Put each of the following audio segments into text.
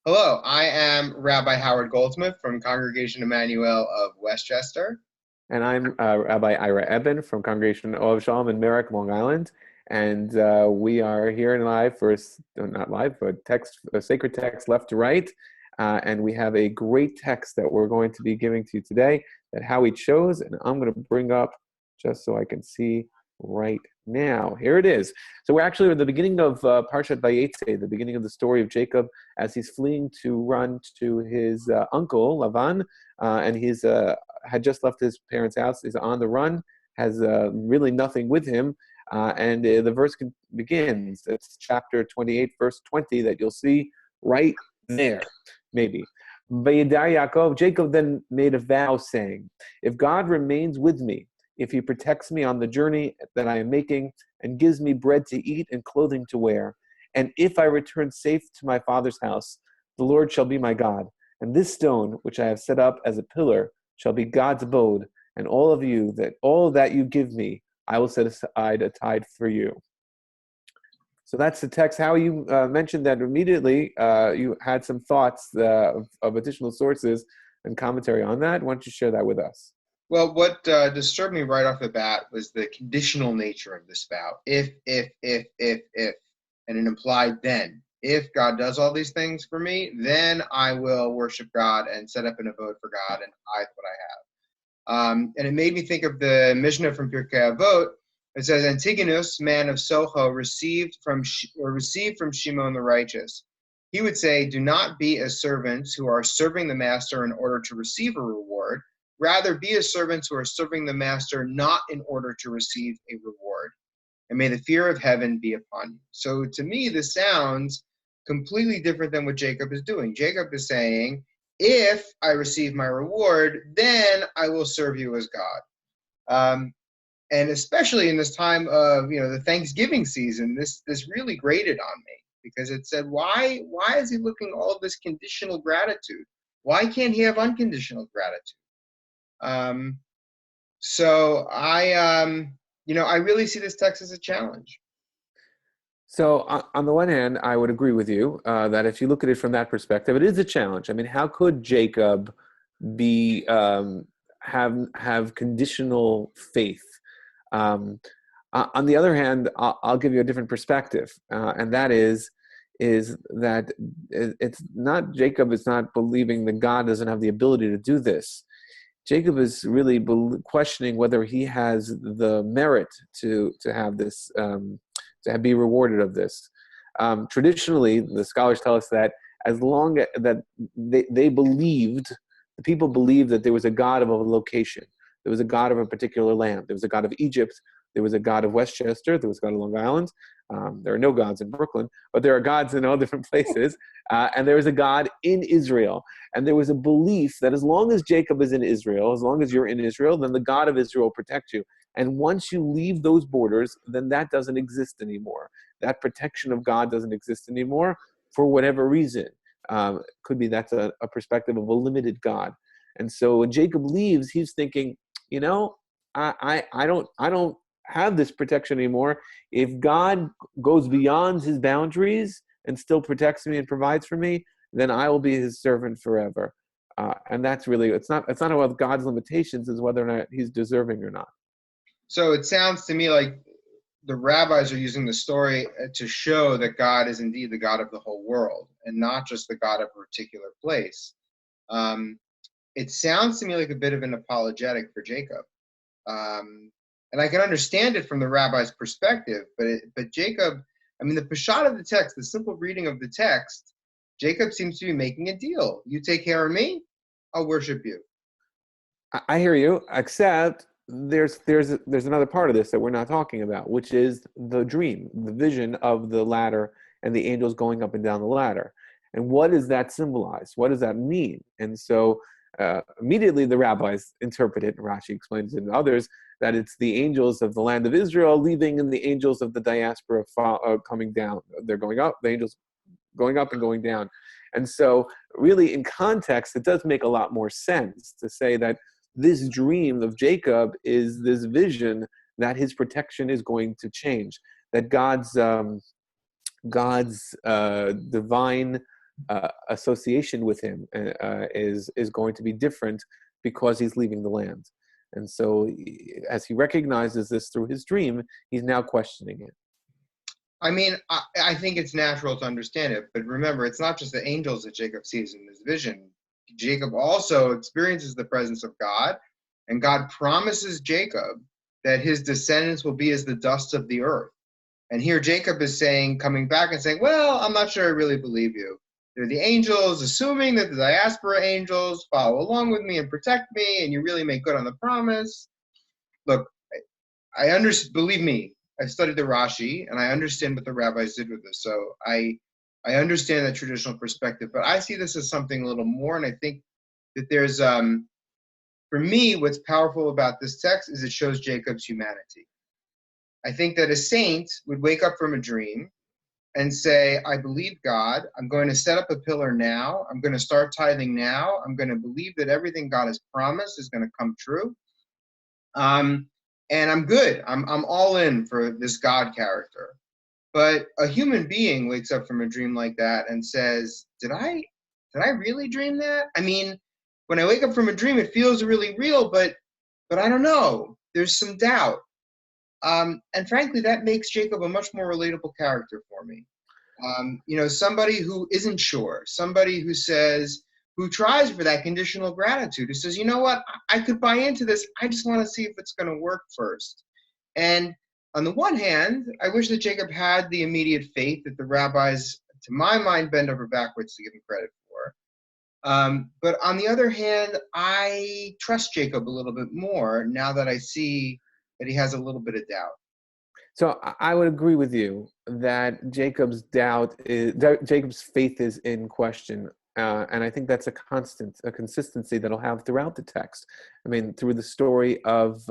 Hello, I am Rabbi Howard Goldsmith from Congregation Emmanuel of Westchester. And I'm Rabbi Ira Ebbin from Congregation of Shalom in Merrick, Long Island. And we are here in live for, not live, but text, a sacred text left to right. And we have a great text that we're going to be giving to you today that Howie chose. And I'm going to bring up just so I can see right now. Here it is. So we're actually at the beginning of Parshat Vayetze, the beginning of the story of Jacob as he's fleeing to run to his uncle, Lavan, and he's had just left his parents' house, is on the run, has really nothing with him, and the verse begins. It's chapter 28, verse 20, that you'll see right there, maybe. Vayidar Yaakov, Jacob then made a vow saying, if God remains with me, if he protects me on the journey that I am making and gives me bread to eat and clothing to wear, and if I return safe to my father's house, the Lord shall be my God. And this stone, which I have set up as a pillar, shall be God's abode, and all that you give me, I will set aside a tithe for you. So that's the text. How you mentioned that immediately you had some thoughts of additional sources and commentary on that. Why don't you share that with us? Well, what disturbed me right off the bat was the conditional nature of this vow. If, and it implied then. If God does all these things for me, then I will worship God and set up an abode for God and tithe what I have. And it made me think of the Mishnah from Pirkei Avot. It says, Antigonus, man of Soho, received from Shimon the righteous. He would say, do not be as servants who are serving the master in order to receive a reward. Rather, be as servants who are serving the master not in order to receive a reward. And may the fear of heaven be upon you. So to me, this sounds completely different than what Jacob is doing. Jacob is saying, if I receive my reward, then I will serve you as God. And especially in this time of the Thanksgiving season, this really grated on me because it said, why is he looking all this conditional gratitude? Why can't he have unconditional gratitude? So I really see this text as a challenge. So on the one hand, I would agree with you that if you look at it from that perspective, it is a challenge. I mean, how could Jacob be have conditional faith? On the other hand, I'll give you a different perspective, and that is that it's not Jacob is not believing that God doesn't have the ability to do this. Jacob is really questioning whether he has the merit to have this, to be rewarded of this. Traditionally, the scholars tell us that as long as that they believed, the people believed that there was a God of a location. There was a God of a particular land. There was a God of Egypt. There was a God of Westchester. There was a God of Long Island. There are no gods in Brooklyn, but there are gods in all different places. And there was a God in Israel. And there was a belief that as long as Jacob is in Israel, as long as you're in Israel, then the God of Israel will protect you. And once you leave those borders, then that doesn't exist anymore. That protection of God doesn't exist anymore for whatever reason. Could be that's a perspective of a limited God. And so when Jacob leaves, he's thinking, I don't have this protection anymore. If God goes beyond his boundaries and still protects me and provides for me, then I will be his servant forever. And that's really, it's not about God's limitations, it's whether or not he's deserving or not. So it sounds to me like the rabbis are using the story to show that God is indeed the God of the whole world and not just the God of a particular place. It sounds to me like a bit of an apologetic for Jacob. And I can understand it from the rabbi's perspective, but Jacob, I mean, the pshat of the text, the simple reading of the text, Jacob seems to be making a deal. You take care of me, I'll worship you. I hear you, except there's another part of this that we're not talking about, which is the dream, the vision of the ladder and the angels going up and down the ladder. And what does that symbolize? What does that mean? And so immediately the rabbis interpret it, and Rashi explains it, and others, that it's the angels of the land of Israel leaving and the angels of the diaspora coming down. They're going up, the angels going up and going down. And so really in context, it does make a lot more sense to say that this dream of Jacob is this vision that his protection is going to change, that God's divine association with him is going to be different because he's leaving the land. And so as he recognizes this through his dream, he's now questioning it. I mean, I think it's natural to understand it, but remember, it's not just the angels that Jacob sees in this vision. Jacob also experiences the presence of God, and God promises Jacob that his descendants will be as the dust of the earth. And here Jacob is saying, coming back and saying, well, I'm not sure I really believe you. They're the angels, assuming that the diaspora angels follow along with me and protect me, and you really make good on the promise. Look, believe me, I studied the Rashi, and I understand what the rabbis did with this. So I understand that traditional perspective, but I see this as something a little more, and I think that there's, for me, what's powerful about this text is it shows Jacob's humanity. I think that a saint would wake up from a dream and say, I believe God. I'm going to set up a pillar now. I'm going to start tithing now. I'm going to believe that everything God has promised is going to come true. And I'm good. I'm all in for this God character. But a human being wakes up from a dream like that and says, did I really dream that? I mean, when I wake up from a dream, it feels really real, but I don't know. There's some doubt. And frankly, that makes Jacob a much more relatable character for me. Somebody who isn't sure, somebody who tries for that conditional gratitude, who says, you know what, I could buy into this. I just want to see if it's going to work first. And on the one hand, I wish that Jacob had the immediate faith that the rabbis, to my mind, bend over backwards to give him credit for. But on the other hand, I trust Jacob a little bit more now that I see that he has a little bit of doubt. So I would agree with you that Jacob's faith is in question. And I think that's a consistency that'll have throughout the text. I mean, through the story of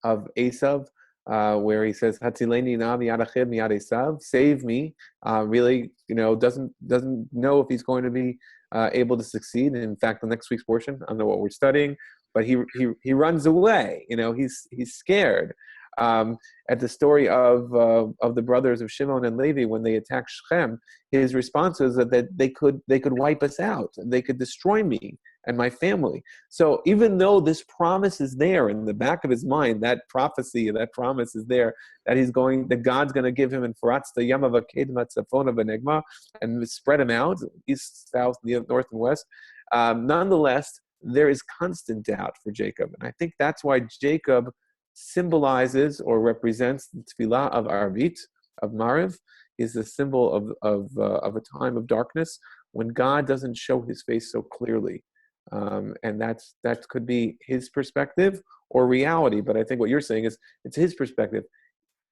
Esav, where he says, "Hatzileni na miyad Achiv miyad Esav," save me. Really, doesn't know if he's going to be able to succeed. And in fact, the next week's portion, I don't know what we're studying, but he runs away. He's scared. At the story of the brothers of Shimon and Levi, when they attacked Shechem, his response was that they could wipe us out, they could destroy me and my family. So even though this promise is there in the back of his mind, that prophecy, that promise is there, that God's going to give him in Faratz the Yamav Kedma Tzafona Benegma and spread him out east, south, north, and west. Nonetheless, there is constant doubt for Jacob, and I think that's why Jacob symbolizes or represents the tefillah of Arvit, of Mariv, is the symbol of a time of darkness when God doesn't show his face so clearly. And that could be his perspective or reality. But I think what you're saying is it's his perspective.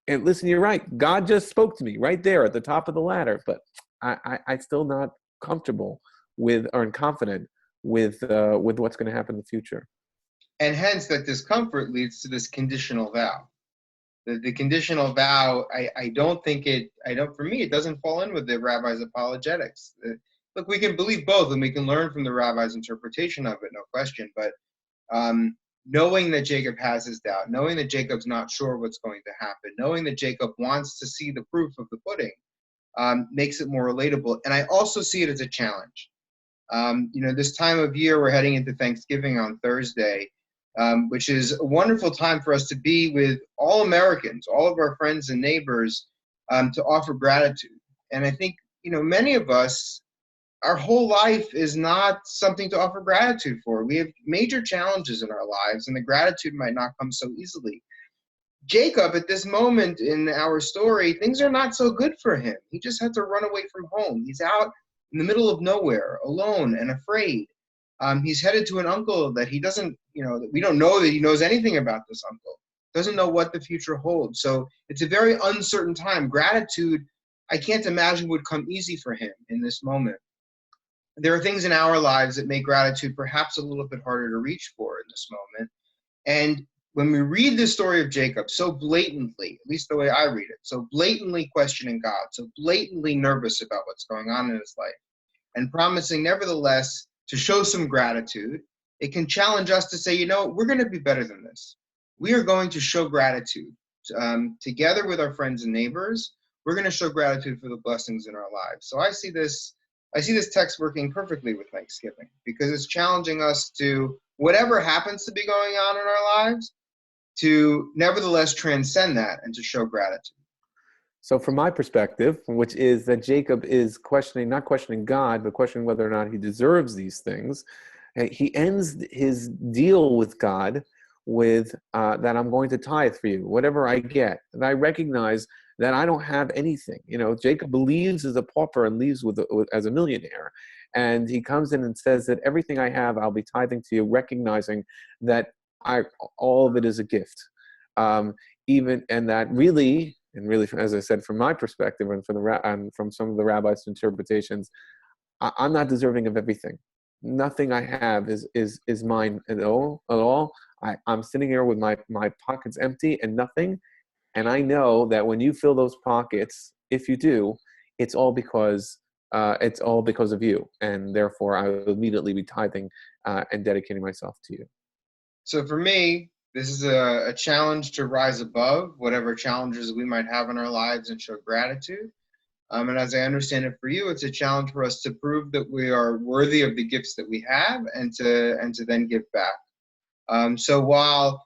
And listen, you're right. God just spoke to me right there at the top of the ladder, but I'm still not comfortable with or confident with what's going to happen in the future. And hence that discomfort leads to this conditional vow. The conditional vow, for me, it doesn't fall in with the rabbi's apologetics. Look, we can believe both and we can learn from the rabbi's interpretation of it, no question. But knowing that Jacob has his doubt, knowing that Jacob's not sure what's going to happen, knowing that Jacob wants to see the proof of the pudding, makes it more relatable. And I also see it as a challenge. This time of year, we're heading into Thanksgiving on Thursday, which is a wonderful time for us to be with all Americans, all of our friends and neighbors, to offer gratitude. And I think, many of us, our whole life is not something to offer gratitude for. We have major challenges in our lives, and the gratitude might not come so easily. Jacob, at this moment in our story, things are not so good for him. He just had to run away from home. He's out in the middle of nowhere, alone and afraid. He's headed to an uncle that he doesn't, that we don't know that he knows anything about this uncle. Doesn't know what the future holds. So it's a very uncertain time. Gratitude, I can't imagine, would come easy for him in this moment. There are things in our lives that make gratitude perhaps a little bit harder to reach for in this moment. And when we read the story of Jacob so blatantly, at least the way I read it, so blatantly questioning God, so blatantly nervous about what's going on in his life, and promising nevertheless to show some gratitude, it can challenge us to say, we're going to be better than this. We are going to show gratitude. Together with our friends and neighbors, we're going to show gratitude for the blessings in our lives. So I see this I see this text working perfectly with Thanksgiving because it's challenging us to, whatever happens to be going on in our lives, to nevertheless transcend that and to show gratitude. So from my perspective, which is that Jacob is questioning, not questioning God, but questioning whether or not he deserves these things, he ends his deal with God with that I'm going to tithe for you, whatever I get. And I recognize that I don't have anything. You know, Jacob leaves as a pauper and leaves as a millionaire. And he comes in and says that everything I have, I'll be tithing to you, recognizing that all of it is a gift. And that really, as I said, from my perspective and from some of the rabbis' interpretations, I'm not deserving of everything. Nothing I have is mine at all. I'm sitting here with my pockets empty and nothing. And I know that when you fill those pockets, if you do, it's all because of you. And therefore, I will immediately be tithing and dedicating myself to you. So for me, this is a challenge to rise above whatever challenges we might have in our lives and show gratitude. And as I understand it for you, it's a challenge for us to prove that we are worthy of the gifts that we have and to then give back. So while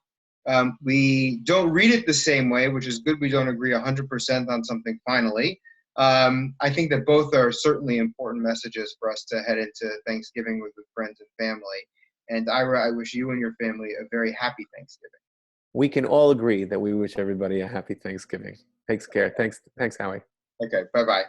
we don't read it the same way, which is good, we don't agree 100% on something finally. I think that both are certainly important messages for us to head into Thanksgiving with friends and family. And Ira, I wish you and your family a very happy Thanksgiving. We can all agree that we wish everybody a happy Thanksgiving. Takes care. Thanks, Howie. Okay, bye-bye.